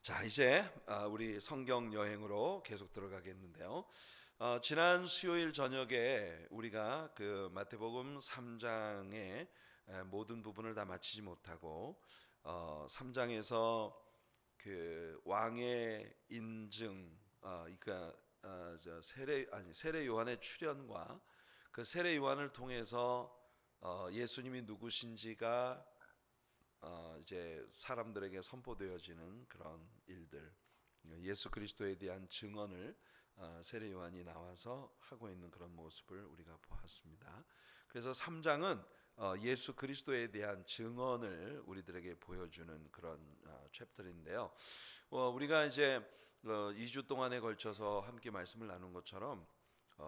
자, 이제 우리 성경 여행으로 계속 들어가겠는데요. 지난 수요일 저녁에 우리가 그 마태복음 3장의 모든 부분을 다 마치지 못하고 3장에서 그 왕의 인증, 그러니까 세례 요한의 출현과 그 세례 요한을 통해서 예수님이 누구신지가 이제 사람들에게 선포되어지는 그런 일들, 예수 그리스도에 대한 증언을 세례 요한이 나와서 하고 있는 그런 모습을 우리가 보았습니다. 그래서 3장은 예수 그리스도에 대한 증언을 우리들에게 보여주는 그런 챕터인데요. 우리가 이제 2주 동안에 걸쳐서 함께 말씀을 나눈 것처럼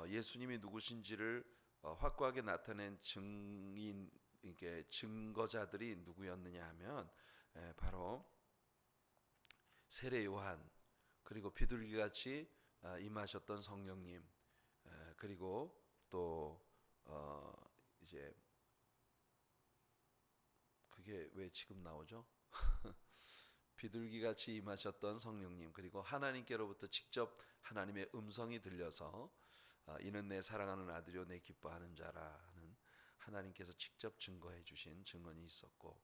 예수님이 누구신지를 확고하게 나타낸 증인, 이게 증거자들이 누구였느냐 하면 바로 세례 요한, 그리고 비둘기같이 임하셨던 성령님, 그리고 또 이제 그게 왜 지금 나오죠? 비둘기같이 임하셨던 성령님, 그리고 하나님께로부터 직접 하나님의 음성이 들려서 이는 내 사랑하는 아들이요 내 기뻐하는 자라는 하나님께서 직접 증거해 주신 증언이 있었고,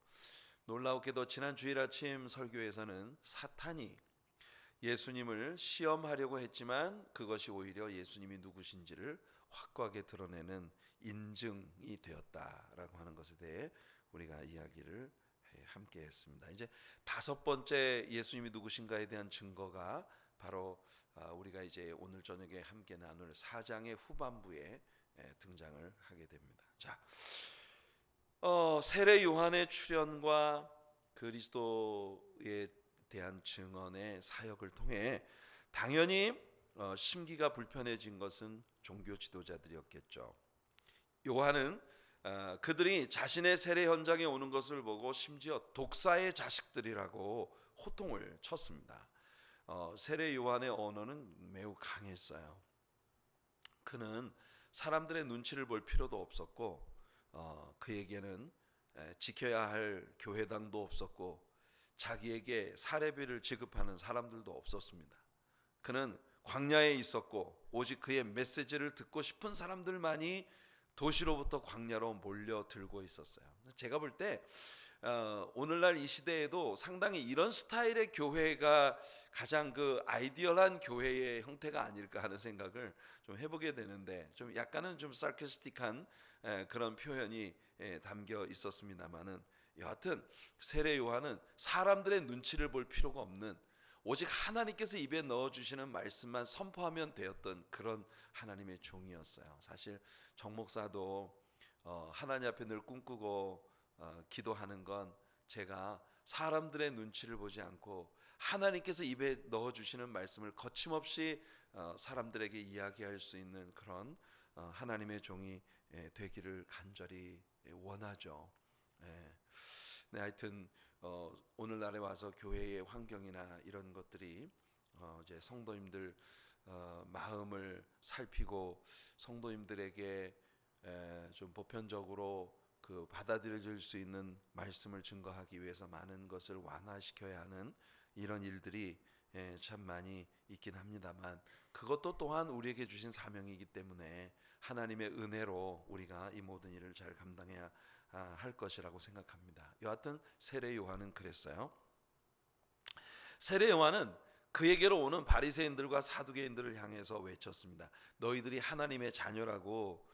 놀라웠게도 지난 주일 아침 설교에서는 사탄이 예수님을 시험하려고 했지만 그것이 오히려 예수님이 누구신지를 확고하게 드러내는 인증이 되었다라고 하는 것에 대해 우리가 이야기를 함께 했습니다. 이제 다섯 번째 예수님이 누구신가에 대한 증거가 바로 우리가 이제 오늘 저녁에 함께 나눌 4장의 후반부에 등장을 하게 됩니다. 자, 세례 요한의 출현과 그리스도에 대한 증언의 사역을 통해 당연히 심기가 불편해진 것은 종교 지도자들이었겠죠. 요한은 그들이 자신의 세례 현장에 오는 것을 보고 심지어 독사의 자식들이라고 호통을 쳤습니다. 세례 요한의 언어는 매우 강했어요. 그는 사람들의 눈치를 볼 필요도 없었고 그에게는 지켜야 할 교회당도 없었고 자기에게 사례비를 지급하는 사람들도 없었습니다. 그는 광야에 있었고 오직 그의 메시지를 듣고 싶은 사람들만이 도시로부터 광야로 몰려들고 있었어요. 제가 볼 때 오늘날 이 시대에도 상당히 이런 스타일의 교회가 가장 그 아이디얼한 교회의 형태가 아닐까 하는 생각을 좀 해보게 되는데, 좀 약간은 좀 sarcastic한 그런 표현이 담겨 있었습니다만은, 여하튼 세례 요한은 사람들의 눈치를 볼 필요가 없는, 오직 하나님께서 입에 넣어주시는 말씀만 선포하면 되었던 그런 하나님의 종이었어요. 사실 정 목사도 하나님 앞에 늘 꿈꾸고 기도하는 건, 제가 사람들의 눈치를 보지 않고 하나님께서 입에 넣어주시는 말씀을 거침없이 사람들에게 이야기할 수 있는 그런 하나님의 종이 되기를 간절히 원하죠. 네, 하여튼 오늘날에 와서 교회의 환경이나 이런 것들이 이제 성도님들 마음을 살피고 성도님들에게 좀 보편적으로 그 받아들여질 수 있는 말씀을 증거하기 위해서 많은 것을 완화시켜야 하는 이런 일들이 참 많이 있긴 합니다만, 그것도 또한 우리에게 주신 사명이기 때문에 하나님의 은혜로 우리가 이 모든 일을 잘 감당해야 할 것이라고 생각합니다. 여하튼 세례 요한은 그랬어요. 세례 요한은 그에게로 오는 바리새인들과 사두개인들을 향해서 외쳤습니다. 너희들이 하나님의 자녀라고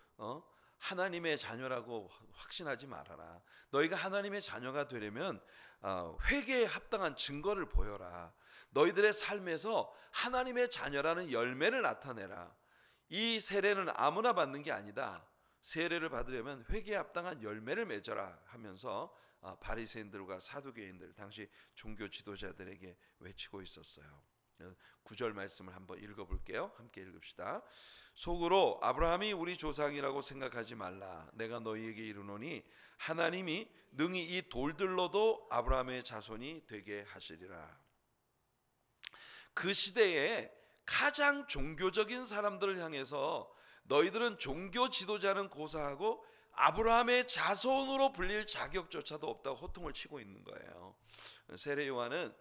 하나님의 자녀라고 확신하지 말아라. 너희가 하나님의 자녀가 되려면 회개에 합당한 증거를 보여라. 너희들의 삶에서 하나님의 자녀라는 열매를 나타내라. 이 세례는 아무나 받는 게 아니다. 세례를 받으려면 회개에 합당한 열매를 맺어라 하면서 바리새인들과 사두개인들, 당시 종교 지도자들에게 외치고 있었어요. 9절 말씀을 한번 읽어볼게요. 함께 읽읍시다. 속으로 아브라함이 우리 조상이라고 생각하지 말라. 내가 너희에게 이르노니 하나님이 능히 이 돌들로도 아브라함의 자손이 되게 하시리라. 그 시대에 가장 종교적인 사람들을 향해서 너희들은 종교 지도자는 고사하고 아브라함의 자손으로 불릴 자격조차도 없다고 호통을 치고 있는 거예요. 세례 요한은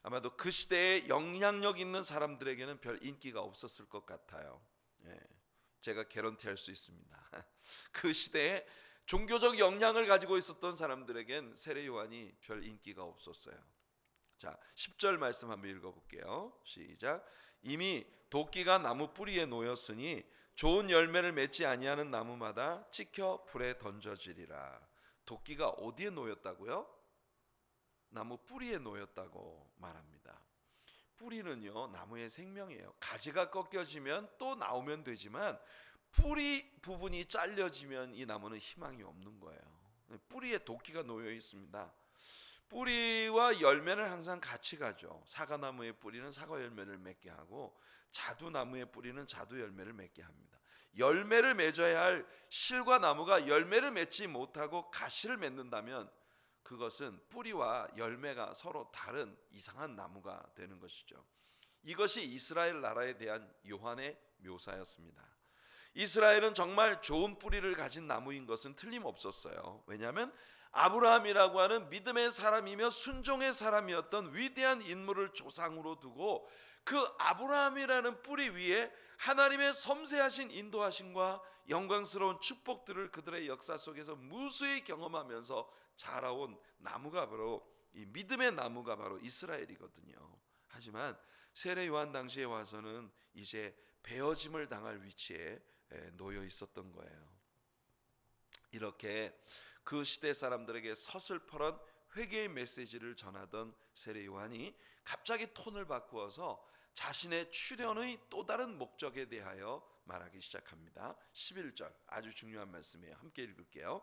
아마도 그 시대에 영향력 있는 사람들에게는 별 인기가 없었을 것 같아요. 예, 제가 개런티할 수 있습니다. 그 시대에 종교적 영향을 가지고 있었던 사람들에겐 세례 요한이 별 인기가 없었어요. 자, 10절 말씀 한번 읽어볼게요. 시작. 이미 도끼가 나무 뿌리에 놓였으니 좋은 열매를 맺지 아니하는 나무마다 찍혀 불에 던져지리라. 도끼가 어디에 놓였다고요? 나무 뿌리에 놓였다고 말합니다. 뿌리는요, 나무의 생명이에요. 가지가 꺾여지면 또 나오면 되지만 뿌리 부분이 잘려지면 이 나무는 희망이 없는 거예요. 뿌리에 도끼가 놓여 있습니다. 뿌리와 열매는 항상 같이 가죠. 사과나무의 뿌리는 사과 열매를 맺게 하고 자두나무의 뿌리는 자두 열매를 맺게 합니다. 열매를 맺어야 할 실과 나무가 열매를 맺지 못하고 가시를 맺는다면 그것은 뿌리와 열매가 서로 다른 이상한 나무가 되는 것이죠. 이것이 이스라엘 나라에 대한 요한의 묘사였습니다. 이스라엘은 정말 좋은 뿌리를 가진 나무인 것은 틀림없었어요. 왜냐하면 아브라함이라고 하는 믿음의 사람이며 순종의 사람이었던 위대한 인물을 조상으로 두고 그 아브라함이라는 뿌리 위에 하나님의 섬세하신 인도하심과 영광스러운 축복들을 그들의 역사 속에서 무수히 경험하면서 자라온 나무가 바로 이 믿음의 나무가 바로 이스라엘이거든요. 하지만 세례 요한 당시에 와서는 이제 베어짐을 당할 위치에 놓여 있었던 거예요. 이렇게 그 시대 사람들에게 서슬퍼런 회개의 메시지를 전하던 세례 요한이 갑자기 톤을 바꾸어서 자신의 출현의 또 다른 목적에 대하여 말하기 시작합니다. 11절 아주 중요한 말씀이에요. 함께 읽을게요.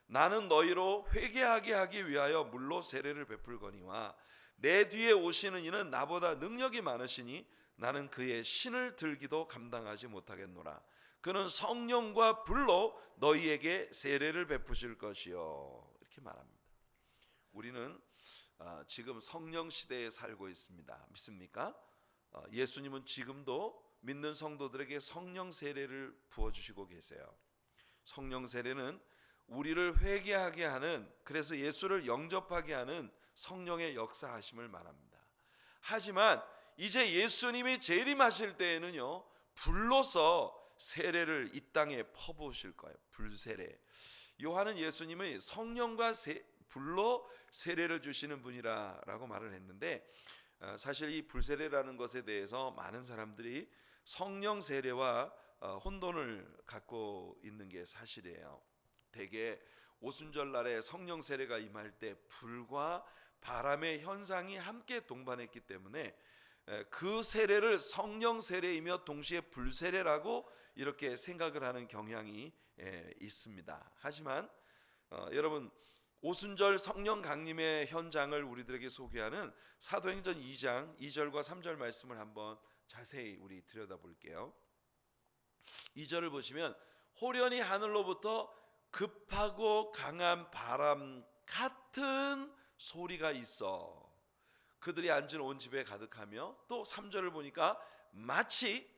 나는 너희로 회개하게 하기 위하여 물로 세례를 베풀거니와 내 뒤에 오시는 이는 나보다 능력이 많으시니 나는 그의 신을 들기도 감당하지 못하겠노라. 그는 성령과 불로 너희에게 세례를 베푸실 것이요. 이렇게 말합니다. 우리는 지금 성령 시대에 살고 있습니다. 믿습니까? 예수님은 지금도 믿는 성도들에게 성령 세례를 부어주시고 계세요. 성령 세례는 우리를 회개하게 하는, 그래서 예수를 영접하게 하는 성령의 역사하심을 말합니다. 하지만 이제 예수님이 재림하실 때에는요, 불로서 세례를 이 땅에 퍼부으실 거예요. 불세례. 요한은 예수님의 성령과 불로 세례를 주시는 분이라고 말을 했는데, 사실 이 불세례라는 것에 대해서 많은 사람들이 성령 세례와 혼돈을 갖고 있는 게 사실이에요. 대개 오순절 날에 성령 세례가 임할 때 불과 바람의 현상이 함께 동반했기 때문에 그 세례를 성령 세례이며 동시에 불세례라고 이렇게 생각을 하는 경향이 있습니다. 하지만 여러분, 오순절 성령 강림의 현장을 우리들에게 소개하는 사도행전 2장 2절과 3절 말씀을 한번 자세히 우리 들여다볼게요. 2절을 보시면 호련히 하늘로부터 급하고 강한 바람 같은 소리가 있어 그들이 앉은 온 집에 가득하며, 또 3절을 보니까 마치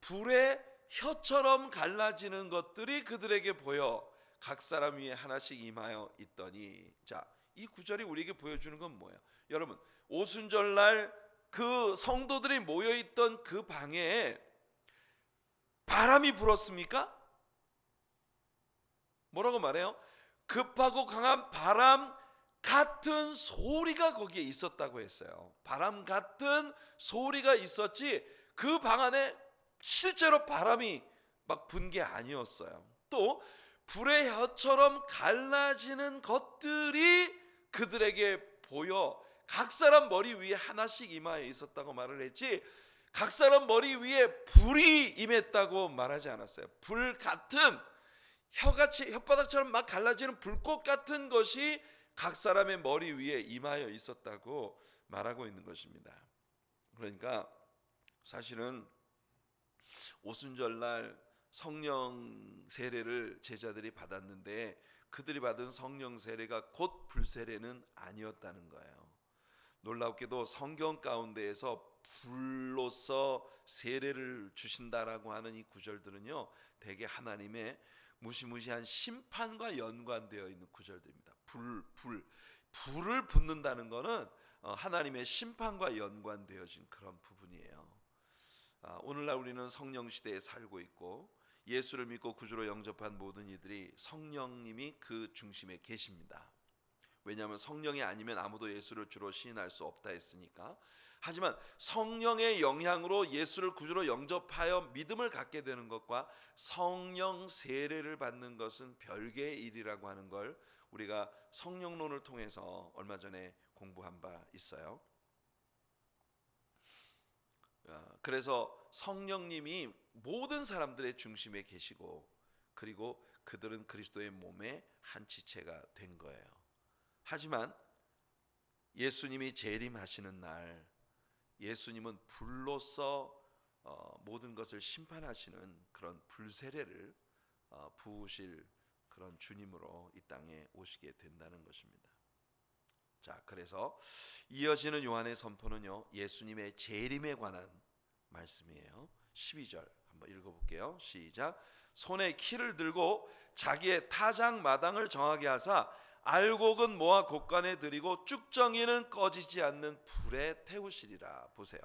불의 혀처럼 갈라지는 것들이 그들에게 보여 각 사람 위에 하나씩 임하여 있더니. 자, 이 구절이 우리에게 보여주는 건 뭐예요? 여러분, 오순절날 그 성도들이 모여있던 그 방에 바람이 불었습니까? 뭐라고 말해요? 급하고 강한 바람 같은 소리가 거기에 있었다고 했어요. 바람 같은 소리가 있었지 그 방 안에 실제로 바람이 막 분 게 아니었어요. 또 불의 혀처럼 갈라지는 것들이 그들에게 보여 각 사람 머리 위에 하나씩 임하여 있었다고 말을 했지, 각 사람 머리 위에 불이 임했다고 말하지 않았어요. 불 같은, 혀같이 혓바닥처럼 막 갈라지는 불꽃 같은 것이 각 사람의 머리 위에 임하여 있었다고 말하고 있는 것입니다. 그러니까 사실은 오순절날 성령 세례를 제자들이 받았는데 그들이 받은 성령 세례가 곧 불세례는 아니었다는 거예요. 놀랍게도 성경 가운데에서 불로서 세례를 주신다라고 하는 이 구절들은요, 대개 하나님의 무시무시한 심판과 연관되어 있는 구절들입니다. 불을 붓는다는 것은 하나님의 심판과 연관되어진 그런 부분이에요. 오늘날 우리는 성령 시대에 살고 있고 예수를 믿고 구주로 영접한 모든 이들이 성령님이 그 중심에 계십니다. 왜냐하면 성령이 아니면 아무도 예수를 주로 시인할 수 없다 했으니까. 하지만 성령의 영향으로 예수를 구주로 영접하여 믿음을 갖게 되는 것과 성령 세례를 받는 것은 별개의 일이라고 하는 걸 우리가 성령론을 통해서 얼마 전에 공부한 바 있어요. 그래서 성령님이 모든 사람들의 중심에 계시고 그리고 그들은 그리스도의 몸의 한 지체가 된 거예요. 하지만 예수님이 재림하시는 날 예수님은 불로써 모든 것을 심판하시는 그런 불세례를 부으실 그런 주님으로 이 땅에 오시게 된다는 것입니다. 자, 그래서 이어지는 요한의 선포는요, 예수님의 재림에 관한 말씀이에요. 12절 한번 읽어볼게요. 시작. 손에 키를 들고 자기의 타작 마당을 정하게 하사 알곡은 모아 곳간에 들이고 쭉정이는 꺼지지 않는 불에 태우시리라. 보세요.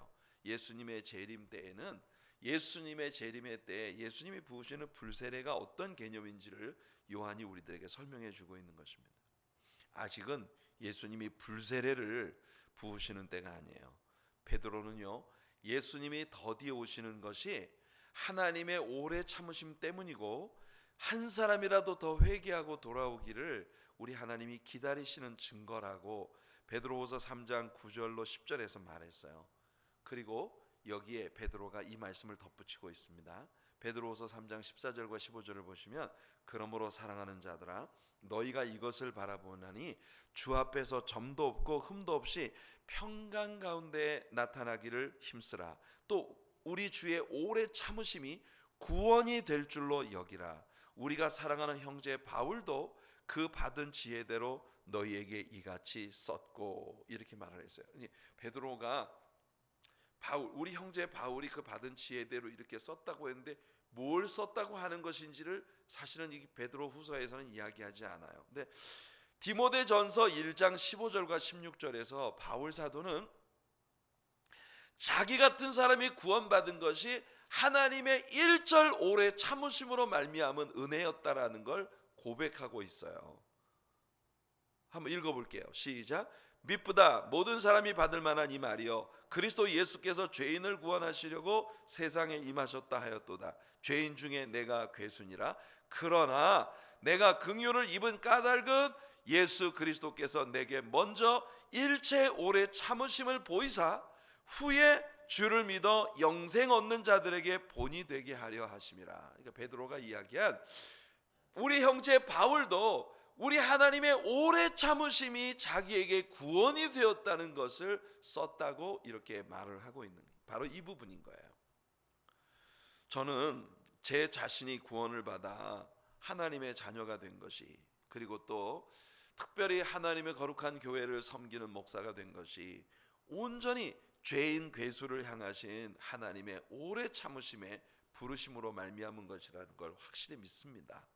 예수님의 재림 때에는 예수님의 재림의 때에 예수님이 부으시는 불세례가 어떤 개념인지를 요한이 우리들에게 설명해 주고 있는 것입니다. 아직은 예수님이 불세례를 부으시는 때가 아니에요. 베드로는요, 예수님이 더디어 오시는 것이 하나님의 오래 참으심 때문이고 한 사람이라도 더 회개하고 돌아오기를 우리 하나님이 기다리시는 증거라고 베드로후서 3장 9절로 10절에서 말했어요. 그리고 여기에 베드로가 이 말씀을 덧붙이고 있습니다. 베드로후서 3장 14절과 15절을 보시면 그러므로 사랑하는 자들아 너희가 이것을 바라보나니 주 앞에서 점도 없고 흠도 없이 평강 가운데 나타나기를 힘쓰라. 또 우리 주의 오래 참으심이 구원이 될 줄로 여기라. 우리가 사랑하는 형제 바울도 그 받은 지혜대로 너희에게 이같이 썼고 이렇게 말을 했어요. 베드로가 우리 형제 바울이 그 받은 지혜대로 이렇게 썼다고 했는데 뭘 썼다고 하는 것인지를 사실은 이 베드로 후서에서는 이야기하지 않아요. 근데 디모데전서 1장 15절과 16절에서 바울 사도는 자기 같은 사람이 구원받은 것이 하나님의 일절 오래 참으심으로 말미암은 은혜였다라는 걸 고백하고 있어요. 한번 읽어볼게요. 시작. 미쁘다 모든 사람이 받을 만한 이 말이요 그리스도 예수께서 죄인을 구원하시려고 세상에 임하셨다 하였도다. 죄인 중에 내가 괴순이라. 그러나 내가 긍휼을 입은 까닭은 예수 그리스도께서 내게 먼저 일체 오래 참으심을 보이사 후에 주를 믿어 영생 얻는 자들에게 본이 되게 하려 하심이라. 그러니까 베드로가 이야기한 우리 형제 바울도 우리 하나님의 오래 참으심이 자기에게 구원이 되었다는 것을 썼다고 이렇게 말을 하고 있는 바로 이 부분인 거예요. 저는 제 자신이 구원을 받아 하나님의 자녀가 된 것이 그리고 또 특별히 하나님의 거룩한 교회를 섬기는 목사가 된 것이 온전히 죄인 괴수를 향하신 하나님의 오래 참으심의 부르심으로 말미암은 것이라는 걸 확실히 믿습니다.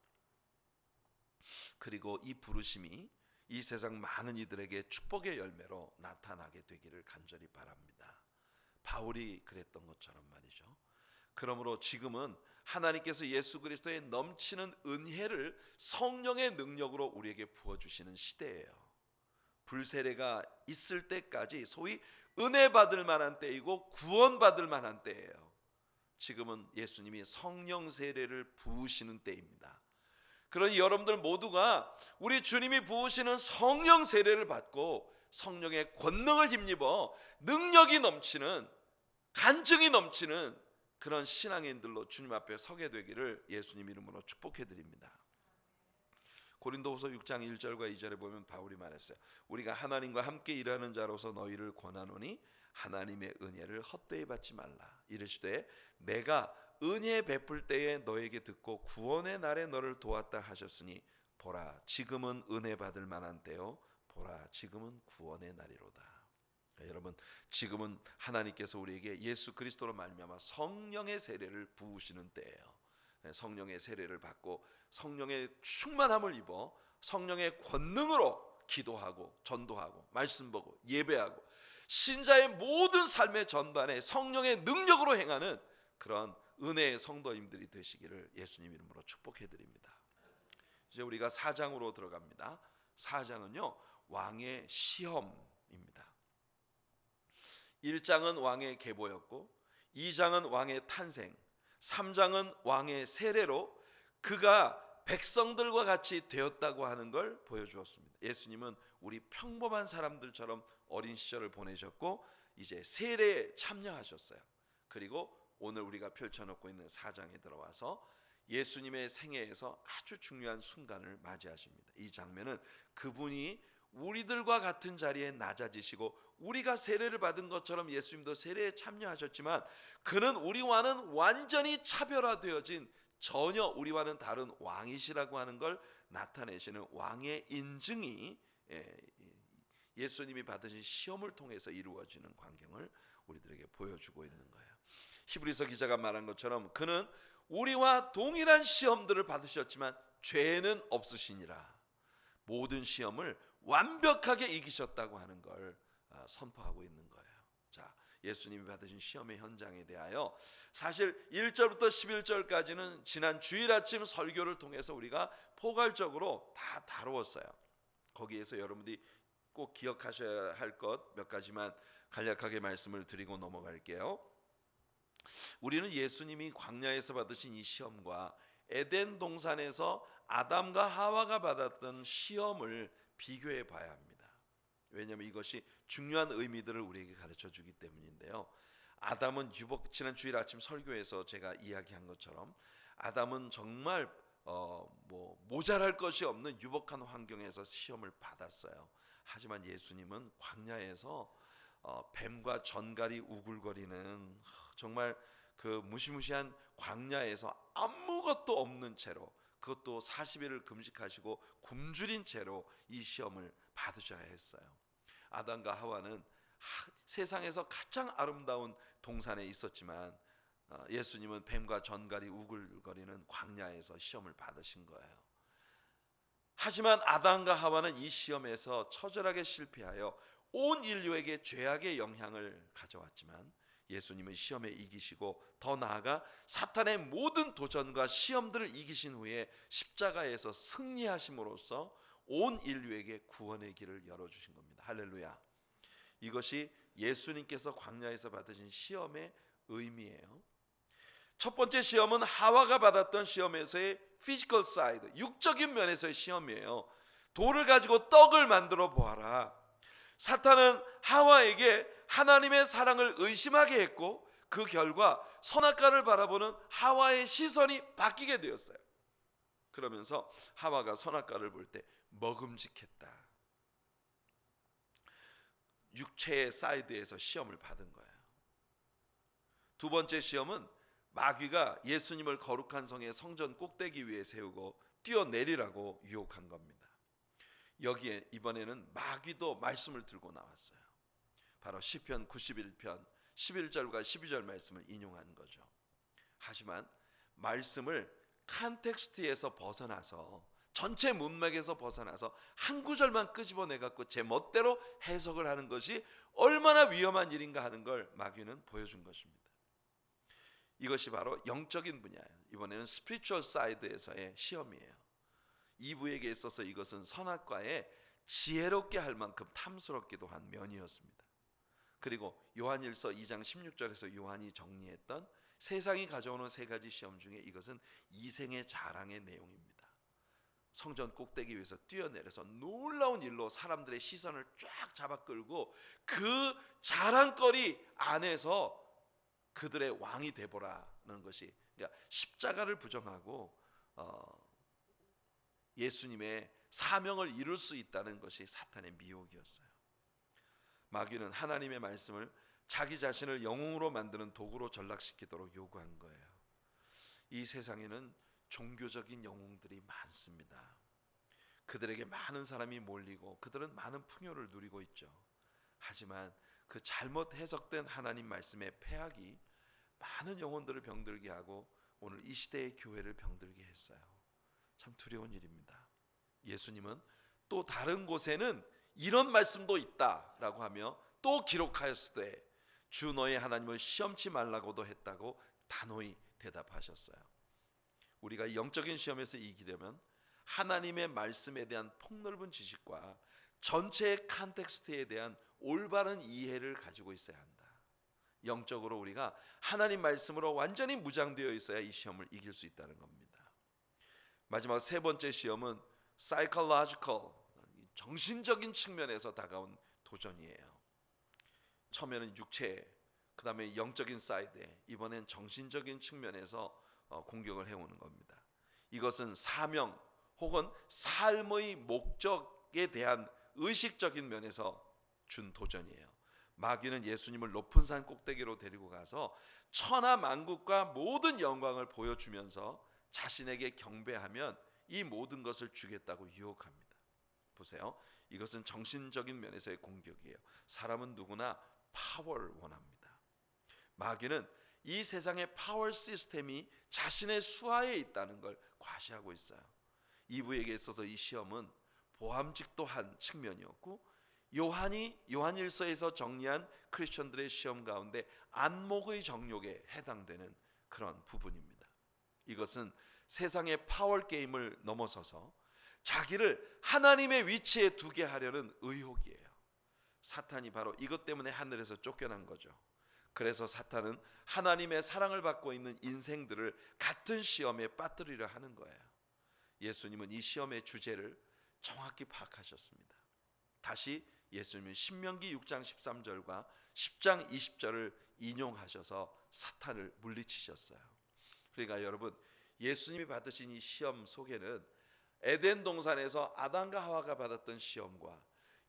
그리고 이 부르심이 이 세상 많은 이들에게 축복의 열매로 나타나게 되기를 간절히 바랍니다. 바울이 그랬던 것처럼 말이죠. 그러므로 지금은 하나님께서 예수 그리스도의 넘치는 은혜를 성령의 능력으로 우리에게 부어주시는 시대예요. 불세례가 있을 때까지 소위 은혜 받을 만한 때이고 구원 받을 만한 때예요. 지금은 예수님이 성령 세례를 부으시는 때입니다. 그러니 여러분들 모두가 우리 주님이 부으시는 성령 세례를 받고 성령의 권능을 힘입어 능력이 넘치는 간증이 넘치는 그런 신앙인들로 주님 앞에 서게 되기를 예수님 이름으로 축복해 드립니다. 고린도후서 6장 1절과 2절에 보면 바울이 말했어요. 우리가 하나님과 함께 일하는 자로서 너희를 권하노니 하나님의 은혜를 헛되이 받지 말라. 이르시되 내가 은혜 베풀 때에 너에게 듣고 구원의 날에 너를 도왔다 하셨으니 보라 지금은 은혜 받을 만한 때요 보라 지금은 구원의 날이로다. 여러분 지금은 하나님께서 우리에게 예수 그리스도로 말미암아 성령의 세례를 부으시는 때예요. 성령의 세례를 받고 성령의 충만함을 입어 성령의 권능으로 기도하고 전도하고 말씀 보고 예배하고 신자의 모든 삶의 전반에 성령의 능력으로 행하는 그런 은혜의 성도님들이 되시기를 예수님 이름으로 축복해 드립니다. 이제 우리가 4장으로 들어갑니다. 4장은요 왕의 시험입니다. 1장은 왕의 계보였고 2장은 왕의 탄생, 3장은 왕의 세례로 그가 백성들과 같이 되었다고 하는 걸 보여주었습니다. 예수님은 우리 평범한 사람들처럼 어린 시절을 보내셨고 이제 세례에 참여하셨어요. 그리고 오늘 우리가 펼쳐놓고 있는 4장에 들어와서 예수님의 생애에서 아주 중요한 순간을 맞이하십니다. 이 장면은 그분이 우리들과 같은 자리에 낮아지시고 우리가 세례를 받은 것처럼 예수님도 세례에 참여하셨지만 그는 우리와는 완전히 차별화되어진 전혀 우리와는 다른 왕이시라고 하는 걸 나타내시는 왕의 인증이 예수님이 받으신 시험을 통해서 이루어지는 광경을 우리들에게 보여주고 있는 거예요. 히브리서 기자가 말한 것처럼 그는 우리와 동일한 시험들을 받으셨지만 죄는 없으시니라. 모든 시험을 완벽하게 이기셨다고 하는 걸 선포하고 있는 거예요. 자, 예수님이 받으신 시험의 현장에 대하여 사실 1절부터 11절까지는 지난 주일 아침 설교를 통해서 우리가 포괄적으로 다 다루었어요. 거기에서 여러분들이 꼭 기억하셔야 할 것 몇 가지만 간략하게 말씀을 드리고 넘어갈게요. 우리는 예수님이 광야에서 받으신 이 시험과 에덴 동산에서 아담과 하와가 받았던 시험을 비교해 봐야 합니다. 왜냐하면 이것이 중요한 의미들을 우리에게 가르쳐 주기 때문인데요. 아담은 지난 주일 아침 설교에서 제가 이야기한 것처럼 아담은 정말 모자랄 것이 없는 유복한 환경에서 시험을 받았어요. 하지만 예수님은 광야에서 뱀과 전갈이 우글거리는 정말 그 무시무시한 광야에서 아무것도 없는 채로 그것도 40일을 금식하시고 굶주린 채로 이 시험을 받으셔야 했어요. 아담과 하와는 세상에서 가장 아름다운 동산에 있었지만 예수님은 뱀과 전갈이 우글거리는 광야에서 시험을 받으신 거예요. 하지만 아담과 하와는 이 시험에서 처절하게 실패하여 온 인류에게 죄악의 영향을 가져왔지만 예수님은 시험에 이기시고 더 나아가 사탄의 모든 도전과 시험들을 이기신 후에 십자가에서 승리하심으로써 온 인류에게 구원의 길을 열어주신 겁니다. 할렐루야. 이것이 예수님께서 광야에서 받으신 시험의 의미예요. 첫 번째 시험은 하와가 받았던 시험에서의 피지컬 사이드, 육적인 면에서의 시험이에요. 돌을 가지고 떡을 만들어 보아라. 사탄은 하와에게 하나님의 사랑을 의심하게 했고 그 결과 선악과를 바라보는 하와의 시선이 바뀌게 되었어요. 그러면서 하와가 선악과를 볼 때 먹음직했다. 육체의 사이드에서 시험을 받은 거예요. 두 번째 시험은 마귀가 예수님을 거룩한 성의 성전 꼭대기 위에 세우고 뛰어내리라고 유혹한 겁니다. 여기에 이번에는 마귀도 말씀을 들고 나왔어요. 바로 시편 91편 11절과 12절 말씀을 인용한 거죠. 하지만 말씀을 컨텍스트에서 벗어나서 전체 문맥에서 벗어나서 한 구절만 끄집어내 갖고 제 멋대로 해석을 하는 것이 얼마나 위험한 일인가 하는 걸 마귀는 보여준 것입니다. 이것이 바로 영적인 분야예요. 이번에는 스피리추얼 사이드에서의 시험이에요. 이브에게 있어서 이것은 선악과에 지혜롭게 할 만큼 탐스럽기도 한 면이었습니다. 그리고 요한일서 2장 16절에서 요한이 정리했던 세상이 가져오는 세 가지 시험 중에 이것은 이생의 자랑의 내용입니다. 성전 꼭대기 위에서 뛰어내려서 놀라운 일로 사람들의 시선을 쫙 잡아 끌고 그 자랑거리 안에서 그들의 왕이 되보라는 것이, 그러니까 십자가를 부정하고 예수님의 사명을 이룰 수 있다는 것이 사탄의 미혹이었어요. 마귀는 하나님의 말씀을 자기 자신을 영웅으로 만드는 도구로 전락시키도록 요구한 거예요. 이 세상에는 종교적인 영웅들이 많습니다. 그들에게 많은 사람이 몰리고 그들은 많은 풍요를 누리고 있죠. 하지만 그 잘못 해석된 하나님 말씀의 폐악이 많은 영혼들을 병들게 하고 오늘 이 시대의 교회를 병들게 했어요. 참 두려운 일입니다. 예수님은 또 다른 곳에는 이런 말씀도 있다라고 하며 또 기록하였을 때 주 너의 하나님을 시험치 말라고도 했다고 단호히 대답하셨어요. 우리가 영적인 시험에서 이기려면 하나님의 말씀에 대한 폭넓은 지식과 전체의 컨텍스트에 대한 올바른 이해를 가지고 있어야 한다. 영적으로 우리가 하나님 말씀으로 완전히 무장되어 있어야 이 시험을 이길 수 있다는 겁니다. 마지막 세 번째 시험은 psychological, 정신적인 측면에서 다가온 도전이에요. 처음에는 육체, 그 다음에 영적인 사이드에, 이번엔 정신적인 측면에서 공격을 해오는 겁니다. 이것은 사명 혹은 삶의 목적에 대한 의식적인 면에서 준 도전이에요. 마귀는 예수님을 높은 산 꼭대기로 데리고 가서 천하 만국과 모든 영광을 보여주면서 자신에게 경배하면 이 모든 것을 주겠다고 유혹합니다. 보세요. 이것은 정신적인 면에서의 공격이에요. 사람은 누구나 파워를 원합니다. 마귀는 이 세상의 파워 시스템이 자신의 수하에 있다는 걸 과시하고 있어요. 이브에게 있어서 이 시험은 보암직도 한 측면이었고, 요한일서에서 정리한 크리스천들의 시험 가운데 안목의 정욕에 해당되는 그런 부분입니다. 이것은 세상의 파워 게임을 넘어서서 자기를 하나님의 위치에 두게 하려는 의혹이에요. 사탄이 바로 이것 때문에 하늘에서 쫓겨난 거죠. 그래서 사탄은 하나님의 사랑을 받고 있는 인생들을 같은 시험에 빠뜨리려 하는 거예요. 예수님은 이 시험의 주제를 정확히 파악하셨습니다. 다시 예수님은 신명기 6장 13절과 10장 20절을 인용하셔서 사탄을 물리치셨어요. 그러니까 여러분, 예수님이 받으신 이 시험 속에는 에덴 동산에서 아담과 하와가 받았던 시험과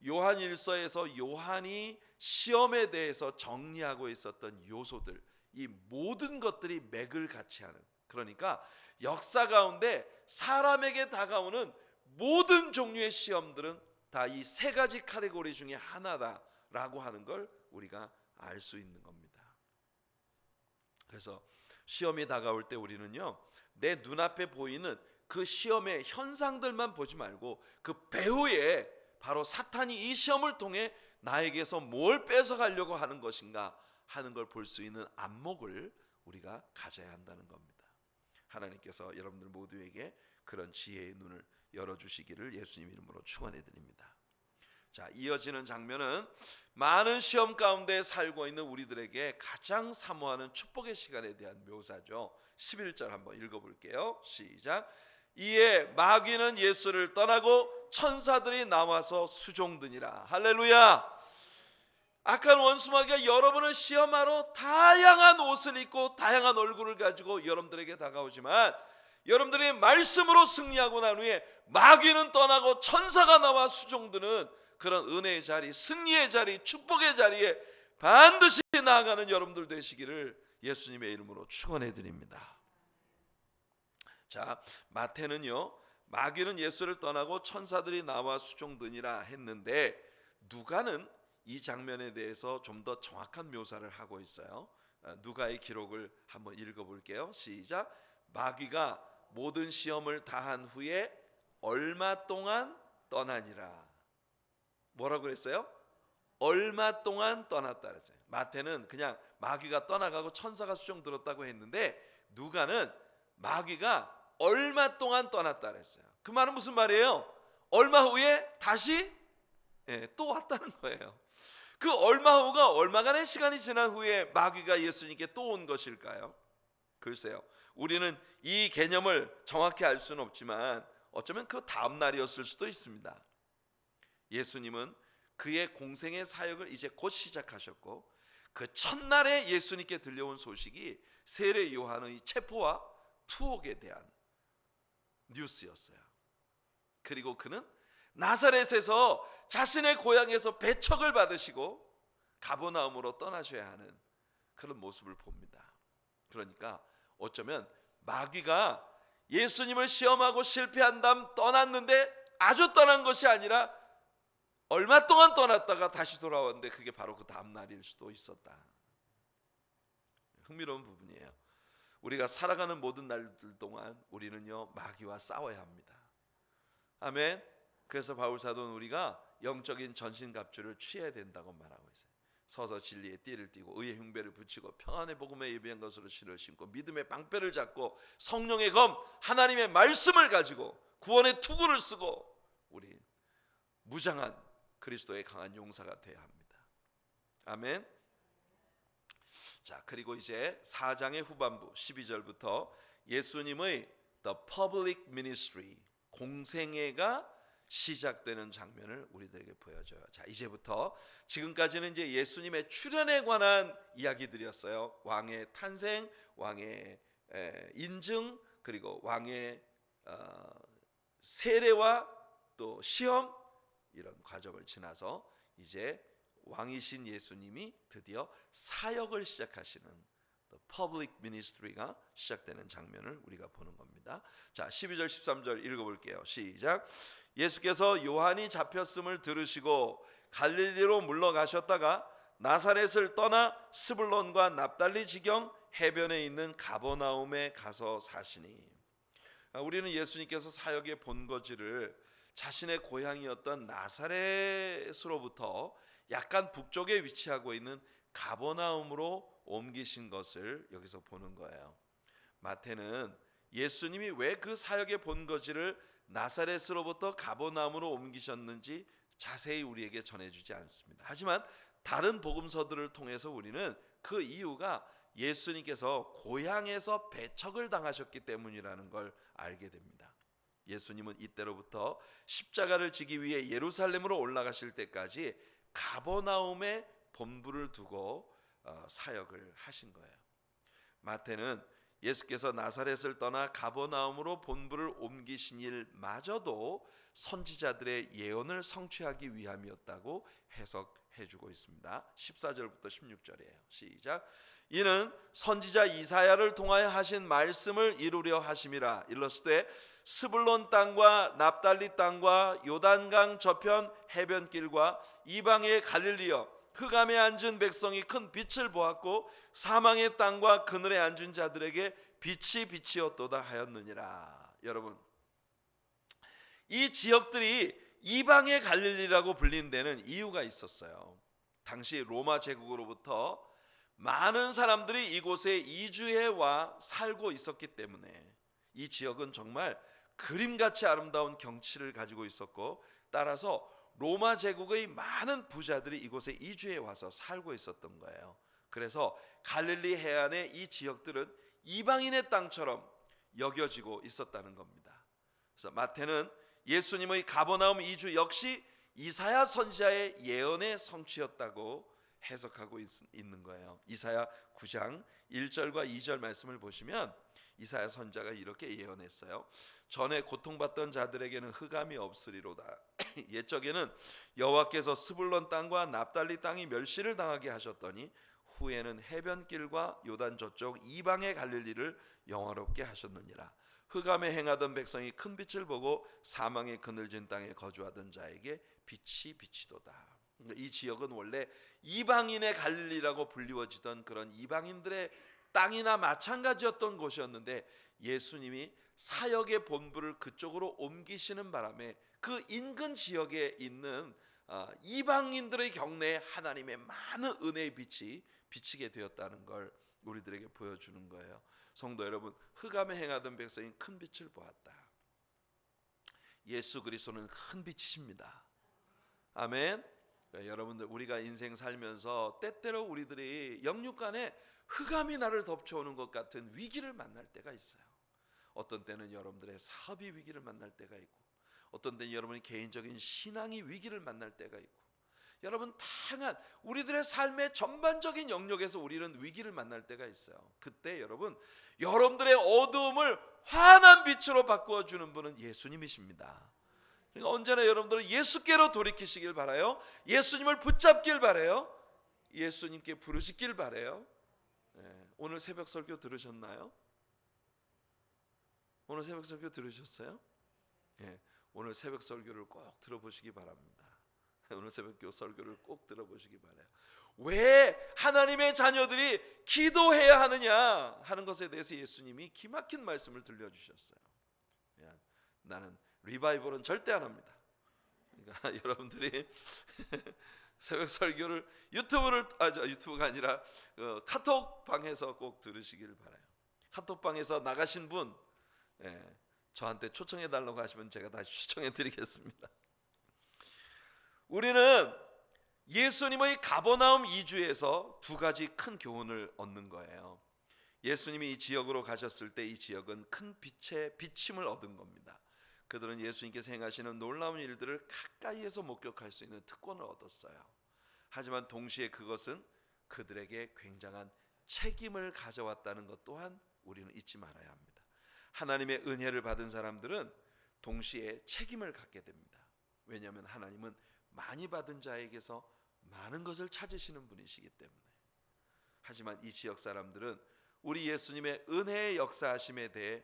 요한일서에서 요한이 시험에 대해서 정리하고 있었던 요소들, 이 모든 것들이 맥을 같이 하는, 그러니까 역사 가운데 사람에게 다가오는 모든 종류의 시험들은 다 이 세 가지 카테고리 중에 하나다라고 하는 걸 우리가 알 수 있는 겁니다. 그래서 시험이 다가올 때 우리는요, 내 눈앞에 보이는 그 시험의 현상들만 보지 말고 그 배후에 바로 사탄이 이 시험을 통해 나에게서 뭘 뺏어가려고 하는 것인가 하는 걸 볼 수 있는 안목을 우리가 가져야 한다는 겁니다. 하나님께서 여러분들 모두에게 그런 지혜의 눈을 열어주시기를 예수님 이름으로 축원해 드립니다. 자, 이어지는 장면은 많은 시험 가운데 살고 있는 우리들에게 가장 사모하는 축복의 시간에 대한 묘사죠. 11절 한번 읽어볼게요. 시작. 이에 마귀는 예수를 떠나고 천사들이 나와서 수종드니라. 할렐루야. 악한 원수마귀가 여러분을 시험하러 다양한 옷을 입고 다양한 얼굴을 가지고 여러분들에게 다가오지만, 여러분들이 말씀으로 승리하고 난 후에 마귀는 떠나고 천사가 나와 수종드는 그런 은혜의 자리, 승리의 자리, 축복의 자리에 반드시 나아가는 여러분들 되시기를 예수님의 이름으로 축원해 드립니다. 자, 마태는요, 마귀는 예수를 떠나고 천사들이 나와 수종드니라 했는데, 누가는 이 장면에 대해서 좀 더 정확한 묘사를 하고 있어요. 누가의 기록을 한번 읽어볼게요. 시작. 마귀가 모든 시험을 다한 후에 얼마 동안 떠나니라. 뭐라고 그랬어요? 얼마 동안 떠났다 그랬어요. 마태는 그냥 마귀가 떠나가고 천사가 수종 들었다고 했는데, 누가는 마귀가 얼마 동안 떠났다 그랬어요. 그 말은 무슨 말이에요? 얼마 후에 다시 또 왔다는 거예요. 그 얼마 후가 얼마간의 시간이 지난 후에 마귀가 예수님께 또 온 것일까요? 글쎄요, 우리는 이 개념을 정확히 알 수는 없지만 어쩌면 그 다음 날이었을 수도 있습니다. 예수님은 그의 공생의 사역을 이제 곧 시작하셨고, 그 첫날에 예수님께 들려온 소식이 세례 요한의 체포와 투옥에 대한 뉴스였어요. 그리고 그는 나사렛에서 자신의 고향에서 배척을 받으시고 가버나움으로 떠나셔야 하는 그런 모습을 봅니다. 그러니까 어쩌면 마귀가 예수님을 시험하고 실패한 다음 떠났는데, 아주 떠난 것이 아니라 얼마 동안 떠났다가 다시 돌아왔는데 그게 바로 그 다음 날일 수도 있었다. 흥미로운 부분이에요. 우리가 살아가는 모든 날들 동안 우리는요, 마귀와 싸워야 합니다. 아멘. 그래서 바울 사도는 우리가 영적인 전신갑주를 취해야 된다고 말하고 있어요. 서서 진리의 띠를 띠고 의의 흉배를 붙이고 평안의 복음에 예비한 것으로 신을 신고 믿음의 방패를 잡고 성령의 검 하나님의 말씀을 가지고 구원의 투구를 쓰고 우리 무장한 그리스도의 강한 용사가 되어야 합니다. 아멘. 자, 그리고 이제 4장의 후반부 12절부터 예수님의 The Public Ministry 공생애가 시작되는 장면을 우리들에게 보여줘요. 자, 이제부터 지금까지는 이제 예수님의 출현에 관한 이야기들이었어요. 왕의 탄생, 왕의 인증, 그리고 왕의 세례와 또 시험, 이런 과정을 지나서 이제 왕이신 예수님이 드디어 사역을 시작하시는 퍼블릭 미니스트리가 시작되는 장면을 우리가 보는 겁니다. 자, 12절 13절 읽어볼게요. 시작. 예수께서 요한이 잡혔음을 들으시고 갈릴리로 물러가셨다가 나사렛을 떠나 스불론과 납달리 지경 해변에 있는 가버나움에 가서 사시니. 우리는 예수님께서 사역의 본거지를 자신의 고향이었던 나사렛으로부터 약간 북쪽에 위치하고 있는 가버나움으로 옮기신 것을 여기서 보는 거예요. 마태는 예수님이 왜 그 사역의 본거지를 나사렛으로부터 가버나움으로 옮기셨는지 자세히 우리에게 전해주지 않습니다. 하지만 다른 복음서들을 통해서 우리는 그 이유가 예수님께서 고향에서 배척을 당하셨기 때문이라는 걸 알게 됩니다. 예수님은 이때로부터 십자가를 지기 위해 예루살렘으로 올라가실 때까지 가버나움에 본부를 두고 사역을 하신 거예요. 마태는 예수께서 나사렛을 떠나 가버나움으로 본부를 옮기신 일마저도 선지자들의 예언을 성취하기 위함이었다고 해석해주고 있습니다. 14절부터 16절이에요. 시작. 이는 선지자 이사야를 통하여 하신 말씀을 이루려 하심이라. 일러스되 스불론 땅과 납달리 땅과 요단강 저편 해변길과 이방의 갈릴리여 흑암에 앉은 백성이 큰 빛을 보았고 사망의 땅과 그늘에 앉은 자들에게 빛이 빛이었도다 하였느니라. 여러분, 이 지역들이 이방의 갈릴리라고 불린 데는 이유가 있었어요. 당시 로마 제국으로부터 많은 사람들이 이곳에 이주해 와 살고 있었기 때문에 이 지역은 정말 그림같이 아름다운 경치를 가지고 있었고, 따라서 로마 제국의 많은 부자들이 이곳에 이주해 와서 살고 있었던 거예요. 그래서 갈릴리 해안의 이 지역들은 이방인의 땅처럼 여겨지고 있었다는 겁니다. 그래서 마태는 예수님의 가버나움 이주 역시 이사야 선지자의 예언의 성취였다고 해석하고 있는 거예요. 이사야 9장 1절과 2절 말씀을 보시면 이사야 선지자가 이렇게 예언했어요. 전에 고통받던 자들에게는 흑암이 없으리로다. 옛적에는 여호와께서 스불론 땅과 납달리 땅이 멸시를 당하게 하셨더니 후에는 해변길과 요단 저쪽 이방의 갈릴리를 영화롭게 하셨느니라. 흑암에 행하던 백성이 큰 빛을 보고 사망의 그늘진 땅에 거주하던 자에게 빛이 비치도다. 이 지역은 원래 이방인의 갈릴리라고 불리워지던 그런 이방인들의 땅이나 마찬가지였던 곳이었는데, 예수님이 사역의 본부를 그쪽으로 옮기시는 바람에 그 인근 지역에 있는 이방인들의 경내에 하나님의 많은 은혜의 빛이 비치게 되었다는 걸 우리들에게 보여주는 거예요. 성도 여러분, 흑암에 행하던 백성이 큰 빛을 보았다. 예수 그리스도는 큰 빛이십니다. 아멘. 여러분들, 우리가 인생 살면서 때때로 우리들이 영육간에 흑암이 나를 덮쳐오는 것 같은 위기를 만날 때가 있어요. 어떤 때는 여러분들의 사업이 위기를 만날 때가 있고, 어떤 때는 여러분의 개인적인 신앙이 위기를 만날 때가 있고, 여러분 다양한 우리들의 삶의 전반적인 영역에서 우리는 위기를 만날 때가 있어요. 그때 여러분들의 어두움을 환한 빛으로 바꾸어 주는 분은 예수님이십니다. 그러니까 언제나 여러분들은 예수께로 돌이키시길 바라요. 예수님을 붙잡길 바라요. 예수님께 부르짖길 바라요. 오늘 새벽 설교 들으셨나요? 오늘 새벽 설교 들으셨어요? 오늘 새벽 설교를 꼭 들어보시기 바랍니다. 오늘 새벽 설교를 꼭 들어보시기 바라요. 왜 하나님의 자녀들이 기도해야 하느냐 하는 것에 대해서 예수님이 기막힌 말씀을 들려주셨어요. 나는 리바이벌은 절대 안 합니다. 그러니까 여러분들이 새벽 설교를 유튜브가 아니라 카톡방에서 꼭 들으시기를 바라요. 카톡방에서 나가신 분, 저한테 초청해 달라고 하시면 제가 다시 초청해 드리겠습니다. 우리는 예수님의 가버나움 이주에서 두 가지 큰 교훈을 얻는 거예요. 예수님이 이 지역으로 가셨을 때 이 지역은 큰 빛의 비침을 얻은 겁니다. 그들은 예수님께서 행하시는 놀라운 일들을 가까이에서 목격할 수 있는 특권을 얻었어요. 하지만 동시에 그것은 그들에게 굉장한 책임을 가져왔다는 것 또한 우리는 잊지 말아야 합니다. 하나님의 은혜를 받은 사람들은 동시에 책임을 갖게 됩니다. 왜냐하면 하나님은 많이 받은 자에게서 많은 것을 찾으시는 분이시기 때문에. 하지만 이 지역 사람들은 우리 예수님의 은혜의 역사하심에 대해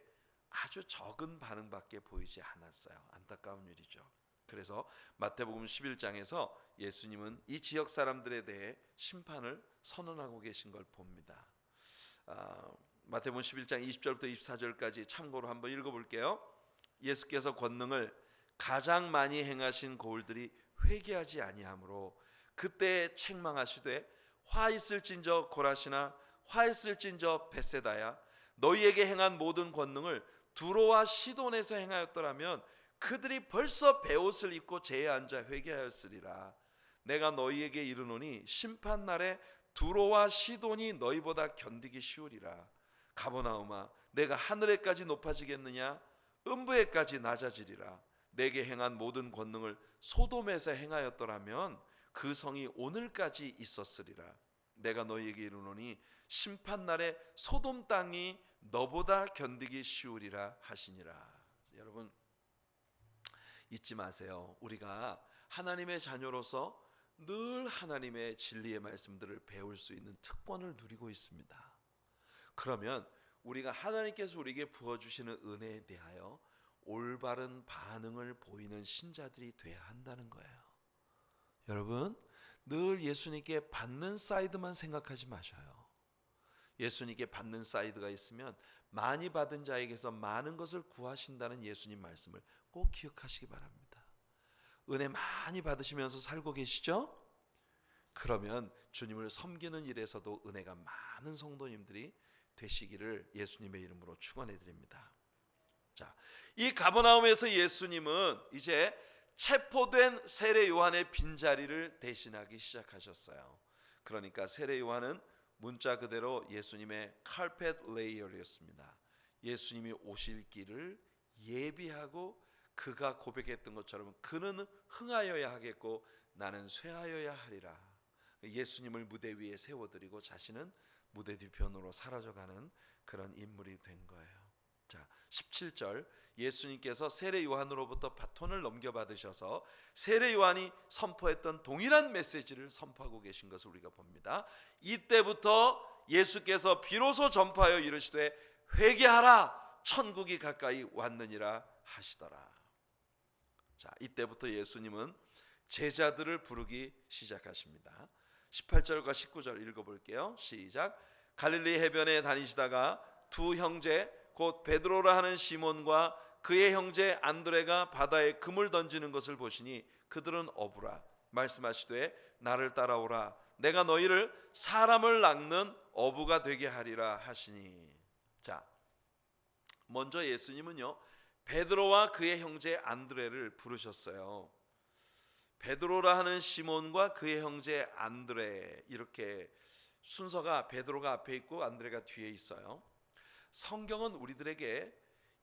아주 적은 반응밖에 보이지 않았어요. 안타까운 일이죠. 그래서 마태복음 11장에서 예수님은 이 지역 사람들에 대해 심판을 선언하고 계신 걸 봅니다. 마태복음 11장 20절부터 24절까지 참고로 한번 읽어볼게요. 예수께서 권능을 가장 많이 행하신 고을들이 회개하지 아니하므로 그때 책망하시되 화 있을진저 고라시나 화 있을진저 벳세다야 너희에게 행한 모든 권능을 두로와 시돈에서 행하였더라면 그들이 벌써 베옷을 입고 제에 앉아 회개하였으리라. 내가 너희에게 이르노니 심판날에 두로와 시돈이 너희보다 견디기 쉬우리라. 가버나움아 내가 하늘에까지 높아지겠느냐 음부에까지 낮아지리라. 내게 행한 모든 권능을 소돔에서 행하였더라면 그 성이 오늘까지 있었으리라. 내가 너희에게 이르노니 심판날에 소돔 땅이 너보다 견디기 쉬우리라 하시니라. 여러분 잊지 마세요. 우리가 하나님의 자녀로서 늘 하나님의 진리의 말씀들을 배울 수 있는 특권을 누리고 있습니다. 그러면 우리가 하나님께서 우리에게 부어주시는 은혜에 대하여 올바른 반응을 보이는 신자들이 돼야 한다는 거예요. 여러분 늘 예수님께 받는 사이드만 생각하지 마셔요. 예수님께 받는 사이드가 있으면 많이 받은 자에게서 많은 것을 구하신다는 예수님 말씀을 꼭 기억하시기 바랍니다. 은혜 많이 받으시면서 살고 계시죠? 그러면 주님을 섬기는 일에서도 은혜가 많은 성도님들이 되시기를 예수님의 이름으로 축원해 드립니다. 자, 이 가버나움에서 예수님은 이제 체포된 세례 요한의 빈자리를 대신하기 시작하셨어요. 그러니까 세례 요한은 문자 그대로 예수님의 카펫 레이어였습니다. 예수님이 오실 길을 예비하고 그가 고백했던 것처럼 그는 흥하여야 하겠고 나는 쇠하여야 하리라. 예수님을 무대 위에 세워드리고 자신은 무대 뒤편으로 사라져가는 그런 인물이 된 거예요. 자, 17절 예수님께서 세례 요한으로부터 바톤을 넘겨받으셔서 세례 요한이 선포했던 동일한 메시지를 선포하고 계신 것을 우리가 봅니다. 이때부터 예수께서 비로소 전파하여 이르시되 회개하라 천국이 가까이 왔느니라 하시더라. 자, 이때부터 예수님은 제자들을 부르기 시작하십니다. 18절과 19절 읽어볼게요. 시작. 갈릴리 해변에 다니시다가 두 형제 곧 베드로라 하는 시몬과 그의 형제 안드레가 바다에 금을 던지는 것을 보시니 그들은 어부라. 말씀하시되 나를 따라오라. 내가 너희를 사람을 낚는 어부가 되게 하리라 하시니. 자, 먼저 예수님은요 베드로와 그의 형제 안드레를 부르셨어요. 베드로라 하는 시몬과 그의 형제 안드레, 이렇게 순서가 베드로가 앞에 있고 안드레가 뒤에 있어요. 성경은 우리들에게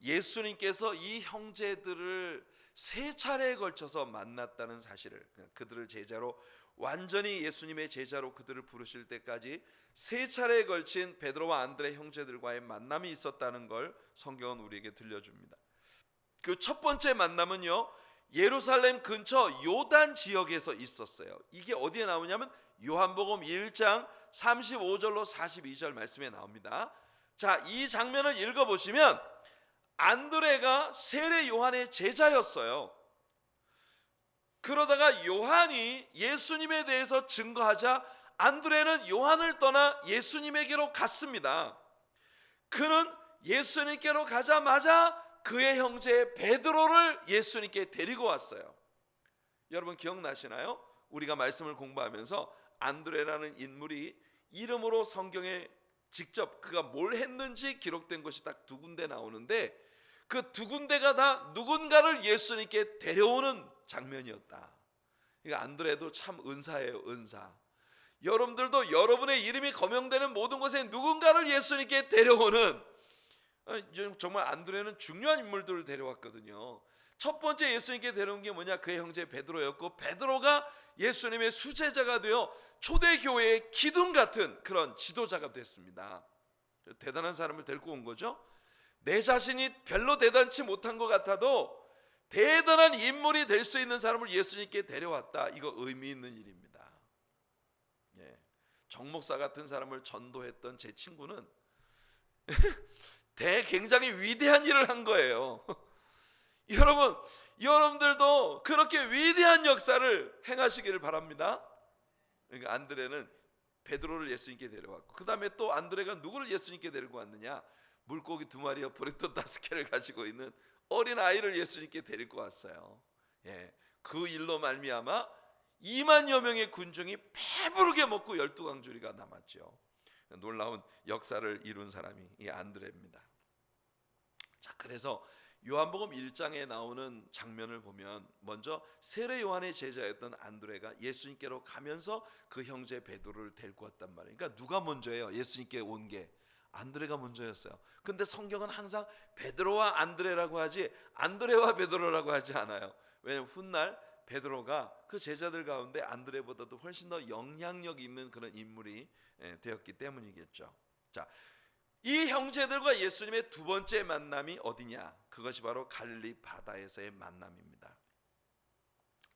예수님께서 이 형제들을 세 차례에 걸쳐서 만났다는 사실을, 그들을 제자로 완전히 예수님의 제자로 그들을 부르실 때까지 세 차례에 걸친 베드로와 안드레 형제들과의 만남이 있었다는 걸 성경은 우리에게 들려줍니다. 그 첫 번째 만남은요 예루살렘 근처 요단 지역에서 있었어요. 이게 어디에 나오냐면 요한복음 1장 35절로 42절 말씀에 나옵니다. 자, 이 장면을 읽어보시면 안드레가 세례 요한의 제자였어요. 그러다가 요한이 예수님에 대해서 증거하자 안드레는 요한을 떠나 예수님에게로 갔습니다. 그는 예수님께로 가자마자 그의 형제 베드로를 예수님께 데리고 왔어요. 여러분 기억나시나요? 우리가 말씀을 공부하면서 안드레라는 인물이 이름으로 성경에 직접 그가 뭘 했는지 기록된 것이 딱 두 군데 나오는데, 그 두 군데가 다 누군가를 예수님께 데려오는 장면이었다. 그러니까 안드레도 참 은사예요, 은사. 여러분들도 여러분의 이름이 거명되는 모든 곳에 누군가를 예수님께 데려오는, 정말 안드레는 중요한 인물들을 데려왔거든요. 첫 번째 예수님께 데려온 게 뭐냐? 그의 형제 베드로였고, 베드로가 예수님의 수제자가 되어 초대교회의 기둥 같은 그런 지도자가 됐습니다. 대단한 사람을 데리고 온 거죠. 내 자신이 별로 대단치 못한 것 같아도 대단한 인물이 될 수 있는 사람을 예수님께 데려왔다. 이거 의미 있는 일입니다. 정목사 같은 사람을 전도했던 제 친구는 굉장히 위대한 일을 한 거예요. 여러분들도 그렇게 위대한 역사를 행하시기를 바랍니다. 그러니까 안드레는 베드로를 예수님께 데려왔고, 그 다음에 또 안드레가 누구를 예수님께 데리고 왔느냐? 물고기 2마리와 보리떡 5개를 가지고 있는 어린 아이를 예수님께 데리고 왔어요. 그 일로 말미암아 2만여 명의 군중이 배부르게 먹고 12광주리가 남았죠. 놀라운 역사를 이룬 사람이 이 안드레입니다. 자, 그래서 요한복음 1장에 나오는 장면을 보면 먼저 세례 요한의 제자였던 안드레가 예수님께로 가면서 그 형제 베드로를 데리고 왔단 말이에요. 그러니까 누가 먼저예요? 예수님께 온 게 안드레가 먼저였어요. 근데 성경은 항상 베드로와 안드레라고 하지 안드레와 베드로라고 하지 않아요. 왜냐하면 훗날 베드로가 그 제자들 가운데 안드레보다도 훨씬 더 영향력 있는 그런 인물이 되었기 때문이겠죠. 자, 이 형제들과 예수님의 두 번째 만남이 어디냐? 그것이 바로 갈릴리 바다에서의 만남입니다.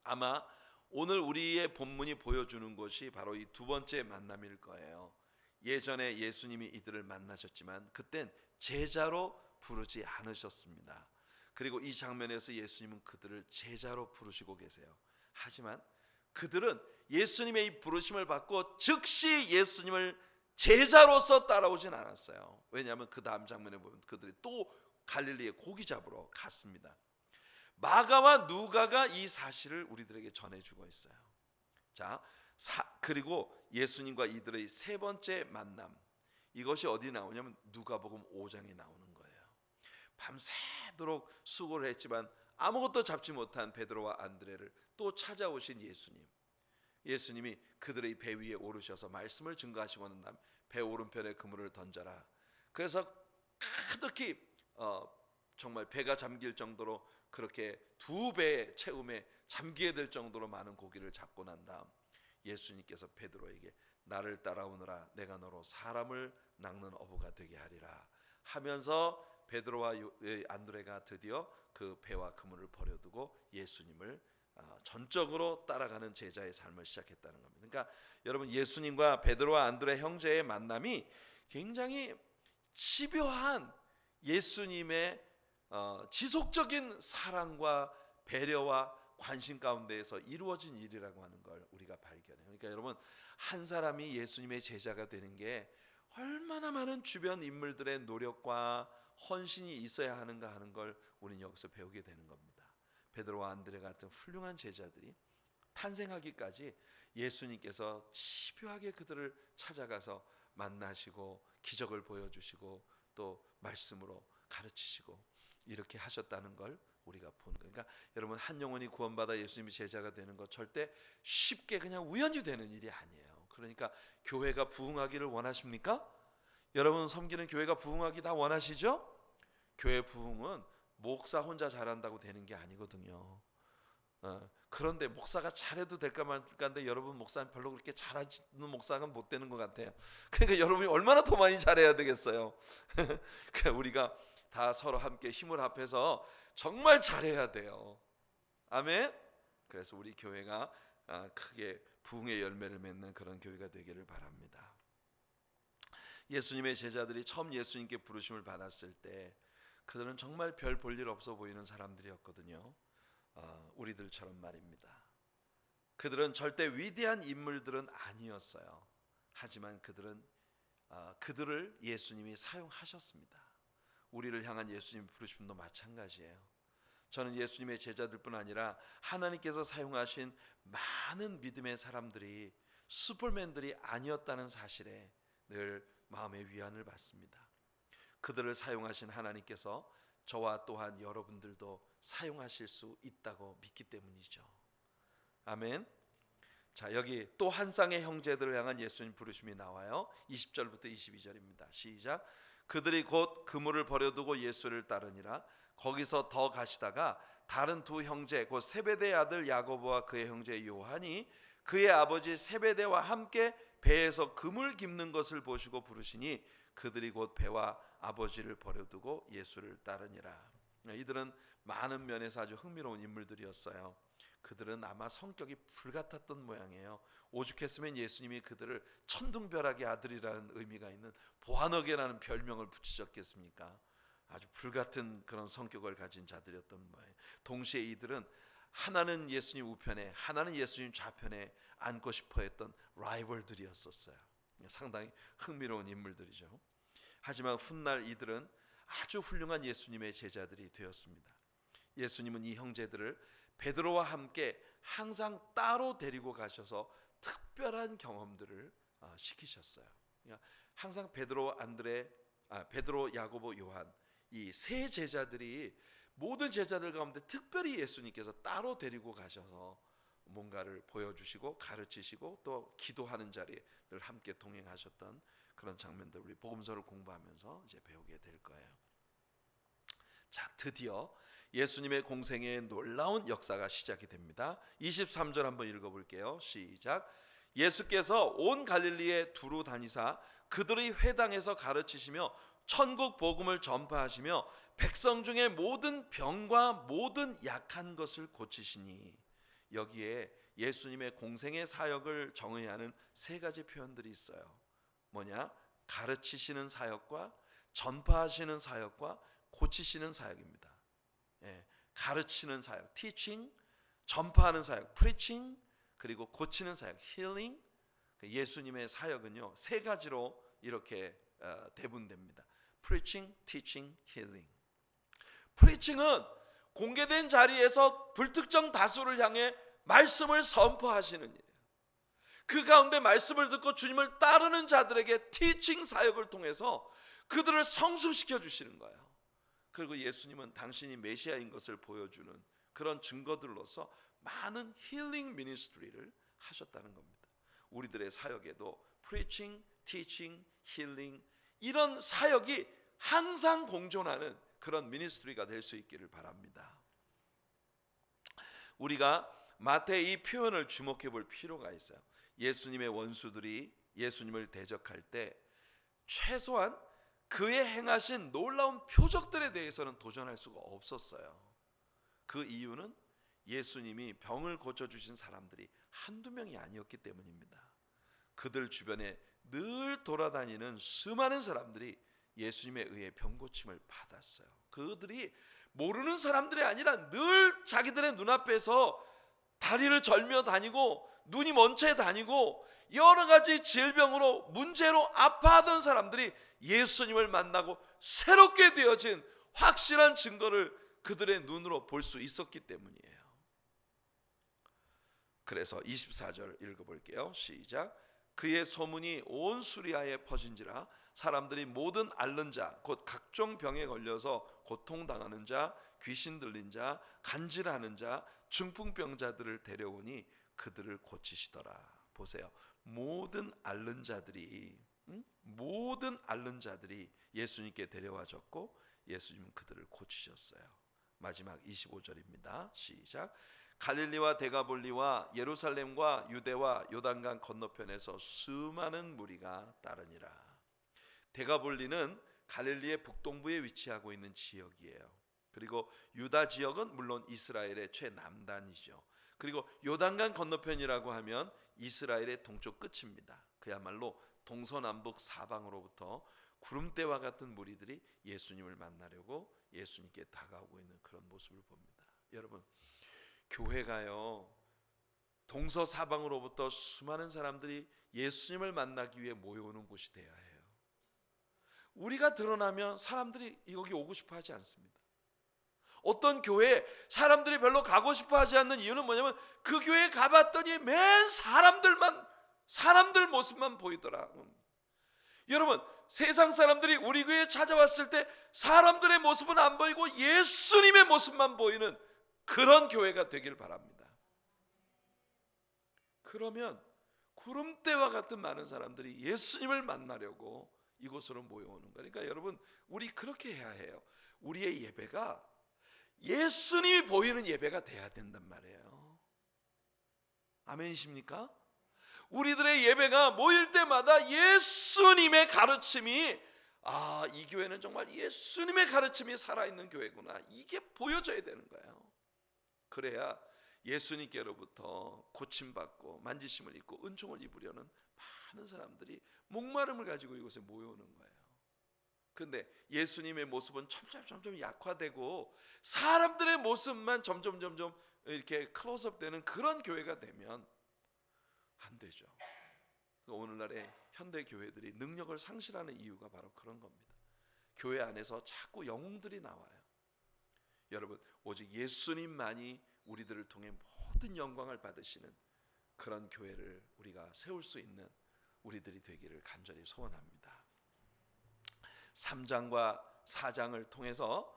아마 오늘 우리의 본문이 보여주는 것이 바로 이 두 번째 만남일 거예요. 예전에 예수님이 이들을 만나셨지만 그땐 제자로 부르지 않으셨습니다. 그리고 이 장면에서 예수님은 그들을 제자로 부르시고 계세요. 하지만 그들은 예수님의 이 부르심을 받고 즉시 예수님을 제자로서 따라오진 않았어요. 왜냐하면 그 다음 장면에 보면 그들이 또 갈릴리에 고기 잡으러 갔습니다. 마가와 누가가 이 사실을 우리들에게 전해주고 있어요. 자, 그리고 예수님과 이들의 세 번째 만남, 이것이 어디 나오냐면 누가복음 5장에 나오는 거예요. 밤새도록 수고를 했지만 아무것도 잡지 못한 베드로와 안드레를 또 찾아오신 예수님이 그들의 배 위에 오르셔서 말씀을 증거하시고 난 다음 배 오른편에 그물을 던져라. 그래서 가득히 정말 배가 잠길 정도로 그렇게 2배의 채움에 잠기게 될 정도로 많은 고기를 잡고 난 다음 예수님께서 베드로에게 나를 따라오너라, 내가 너로 사람을 낚는 어부가 되게 하리라 하면서 베드로와 안드레가 드디어 그 배와 그물을 버려두고 예수님을 전적으로 따라가는 제자의 삶을 시작했다는 겁니다. 그러니까 여러분, 예수님과 베드로와 안드레 형제의 만남이 굉장히 집요한 예수님의 지속적인 사랑과 배려와 관심 가운데에서 이루어진 일이라고 하는 걸 우리가 발견해요. 그러니까 여러분, 한 사람이 예수님의 제자가 되는 게 얼마나 많은 주변 인물들의 노력과 헌신이 있어야 하는가 하는 걸 우리는 여기서 배우게 되는 겁니다. 베드로와 안드레 같은 훌륭한 제자들이 탄생하기까지 예수님께서 집요하게 그들을 찾아가서 만나시고 기적을 보여주시고 또 말씀으로 가르치시고 이렇게 하셨다는 걸 우리가 본 거예요. 그러니까 여러분, 한 영혼이 구원받아 예수님이 제자가 되는 것 절대 쉽게 그냥 우연히 되는 일이 아니에요. 그러니까 교회가 부흥하기를 원하십니까? 여러분, 섬기는 교회가 부흥하기 다 원하시죠? 교회 부흥은 목사 혼자 잘한다고 되는 게 아니거든요. 그런데 목사가 잘해도 될까 말까인데 여러분, 목사는 별로 그렇게 잘하는 목사가 못 되는 것 같아요. 그러니까 여러분이 얼마나 더 많이 잘해야 되겠어요. 그러니까 우리가 다 서로 함께 힘을 합해서 정말 잘해야 돼요. 아멘. 그래서 우리 교회가 크게 부흥의 열매를 맺는 그런 교회가 되기를 바랍니다. 예수님의 제자들이 처음 예수님께 부르심을 받았을 때 그들은 정말 별 볼 일 없어 보이는 사람들이었거든요. 우리들처럼 말입니다. 그들은 절대 위대한 인물들은 아니었어요. 하지만 그들을 예수님이 사용하셨습니다. 우리를 향한 예수님 부르심도 마찬가지예요. 저는 예수님의 제자들뿐 아니라 하나님께서 사용하신 많은 믿음의 사람들이 슈퍼맨들이 아니었다는 사실에 늘 마음의 위안을 받습니다. 그들을 사용하신 하나님께서 저와 또한 여러분들도 사용하실 수 있다고 믿기 때문이죠. 아멘. 자, 여기 또 한 쌍의 형제들을 향한 예수님 부르심이 나와요. 20절부터 22절입니다. 시작. 그들이 곧 그물을 버려두고 예수를 따르니라. 거기서 더 가시다가 다른 두 형제 곧 세베대의 아들 야고보와 그의 형제 요한이 그의 아버지 세베대와 함께 배에서 그물 깁는 것을 보시고 부르시니 그들이 곧 배와 아버지를 버려두고 예수를 따르니라. 이들은 많은 면에서 아주 흥미로운 인물들이었어요. 그들은 아마 성격이 불같았던 모양이에요. 오죽했으면 예수님이 그들을 천둥벼락의 아들이라는 의미가 있는 보아너게라는 별명을 붙이셨겠습니까? 아주 불같은 그런 성격을 가진 자들이었던 모양이에요. 동시에 이들은 하나는 예수님 우편에 하나는 예수님 좌편에 앉고 싶어 했던 라이벌들이었었어요. 상당히 흥미로운 인물들이죠. 하지만 훗날 이들은 아주 훌륭한 예수님의 제자들이 되었습니다. 예수님은 이 형제들을 베드로와 함께 항상 따로 데리고 가셔서 특별한 경험들을 시키셨어요. 그러니까 항상 베드로, 야고보, 요한 이 세 제자들이 모든 제자들 가운데 특별히 예수님께서 따로 데리고 가셔서 뭔가를 보여주시고 가르치시고 또 기도하는 자리에 늘 함께 동행하셨던 그런 장면들 우리 복음서를 공부하면서 이제 배우게 될 거예요. 자, 드디어 예수님의 공생의 놀라운 역사가 시작이 됩니다. 23절 한번 읽어볼게요. 시작. 예수께서 온 갈릴리에 두루 다니사 그들의 회당에서 가르치시며 천국 복음을 전파하시며 백성 중에 모든 병과 모든 약한 것을 고치시니. 여기에 예수님의 공생의 사역을 정의하는 세 가지 표현들이 있어요. 뭐냐? 가르치시는 사역과 전파하시는 사역과 고치시는 사역입니다. 가르치는 사역, teaching, 전파하는 사역, preaching, 그리고 고치는 사역, healing. 예수님의 사역은요 세 가지로 이렇게 대분됩니다. preaching, teaching, healing. preaching은 공개된 자리에서 불특정 다수를 향해 말씀을 선포하시는 일이에요. 그 가운데 말씀을 듣고 주님을 따르는 자들에게 teaching 사역을 통해서 그들을 성숙시켜 주시는 거예요. 그리고 예수님은 당신이 메시아인 것을 보여주는 그런 증거들로서 많은 힐링 미니스트리를 하셨다는 겁니다. 우리들의 사역에도 preaching, teaching, healing 이런 사역이 항상 공존하는 그런 미니스트리가 될 수 있기를 바랍니다. 우리가 마태의 이 표현을 주목해 볼 필요가 있어요. 예수님의 원수들이 예수님을 대적할 때 최소한 그의 행하신 놀라운 표적들에 대해서는 도전할 수가 없었어요. 그 이유는 예수님이 병을 고쳐주신 사람들이 한두 명이 아니었기 때문입니다. 그들 주변에 늘 돌아다니는 수많은 사람들이 예수님에 의해 병 고침을 받았어요. 그들이 모르는 사람들이 아니라 늘 자기들의 눈앞에서 다리를 절며 다니고 눈이 먼 채 다니고 여러 가지 질병으로 문제로 아파하던 사람들이 예수님을 만나고 새롭게 되어진 확실한 증거를 그들의 눈으로 볼 수 있었기 때문이에요. 그래서 24절 읽어볼게요. 시작. 그의 소문이 온 수리아에 퍼진지라 사람들이 모든 앓는 자 곧 각종 병에 걸려서 고통당하는 자 귀신 들린 자 간질하는 자 중풍병자들을 데려오니 그들을 고치시더라. 보세요. 모든 앓는 자들이 예수님께 데려와졌고 예수님은 그들을 고치셨어요. 마지막 25절입니다. 시작. 갈릴리와 데가볼리와 예루살렘과 유대와 요단강 건너편에서 수많은 무리가 따르니라. 데가볼리는 갈릴리의 북동부에 위치하고 있는 지역이에요. 그리고 유다 지역은 물론 이스라엘의 최남단이죠. 그리고 요단강 건너편이라고 하면 이스라엘의 동쪽 끝입니다. 그야말로 동서남북 사방으로부터 구름대와 같은 무리들이 예수님을 만나려고 예수님께 다가오고 있는 그런 모습을 봅니다. 여러분, 교회가요 동서사방으로부터 수많은 사람들이 예수님을 만나기 위해 모여오는 곳이 되어야 해요. 우리가 드러나면 사람들이 여기 오고 싶어 하지 않습니다. 어떤 교회에 사람들이 별로 가고 싶어 하지 않는 이유는 뭐냐면 그 교회에 가봤더니 맨 사람들 모습만 보이더라. 여러분, 세상 사람들이 우리 교회에 찾아왔을 때 사람들의 모습은 안 보이고 예수님의 모습만 보이는 그런 교회가 되길 바랍니다. 그러면 구름대와 같은 많은 사람들이 예수님을 만나려고 이곳으로 모여오는 거예요. 그러니까 여러분, 우리 그렇게 해야 해요. 우리의 예배가 예수님이 보이는 예배가 돼야 된단 말이에요. 아멘이십니까? 우리들의 예배가 모일 때마다 예수님의 가르침이, 이 교회는 정말 예수님의 가르침이 살아있는 교회구나, 이게 보여져야 되는 거예요. 그래야 예수님께로부터 고침받고 만지심을 입고 은총을 입으려는 많은 사람들이 목마름을 가지고 이곳에 모여오는 거예요. 그런데 예수님의 모습은 점점 약화되고 사람들의 모습만 점점 이렇게 클로즈업 되는 그런 교회가 되면 안 되죠. 오늘날의 현대 교회들이 능력을 상실하는 이유가 바로 그런 겁니다. 교회 안에서 자꾸 영웅들이 나와요. 여러분, 오직 예수님만이 우리들을 통해 모든 영광을 받으시는 그런 교회를 우리가 세울 수 있는 우리들이 되기를 간절히 소원합니다. 3장과 4장을 통해서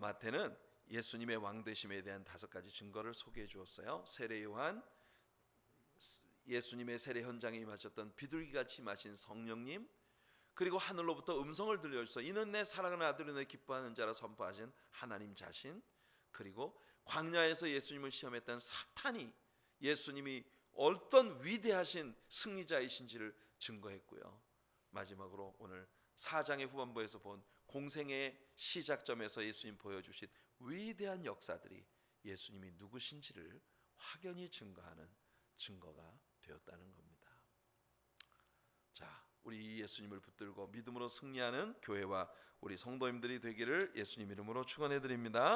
마태는 예수님의 왕되심에 대한 5가지 증거를 소개해 주었어요. 세례 요한, 예수님의 세례 현장에 임하셨던 비둘기같이 임하신 성령님, 그리고 하늘로부터 음성을 들려주셔서 이는 내 사랑하는 아들이 내 기뻐하는 자라 선포하신 하나님 자신, 그리고 광야에서 예수님을 시험했던 사탄이 예수님이 어떤 위대하신 승리자이신지를 증거했고요. 마지막으로 오늘 4장의 후반부에서 본 공생의 시작점에서 예수님 보여주신 위대한 역사들이 예수님이 누구신지를 확연히 증거하는 증거가 되었다는 겁니다. 자, 우리 예수님을 붙들고 믿음으로 승리하는 교회와 우리 성도님들이 되기를 예수님 이름으로 축원해 드립니다.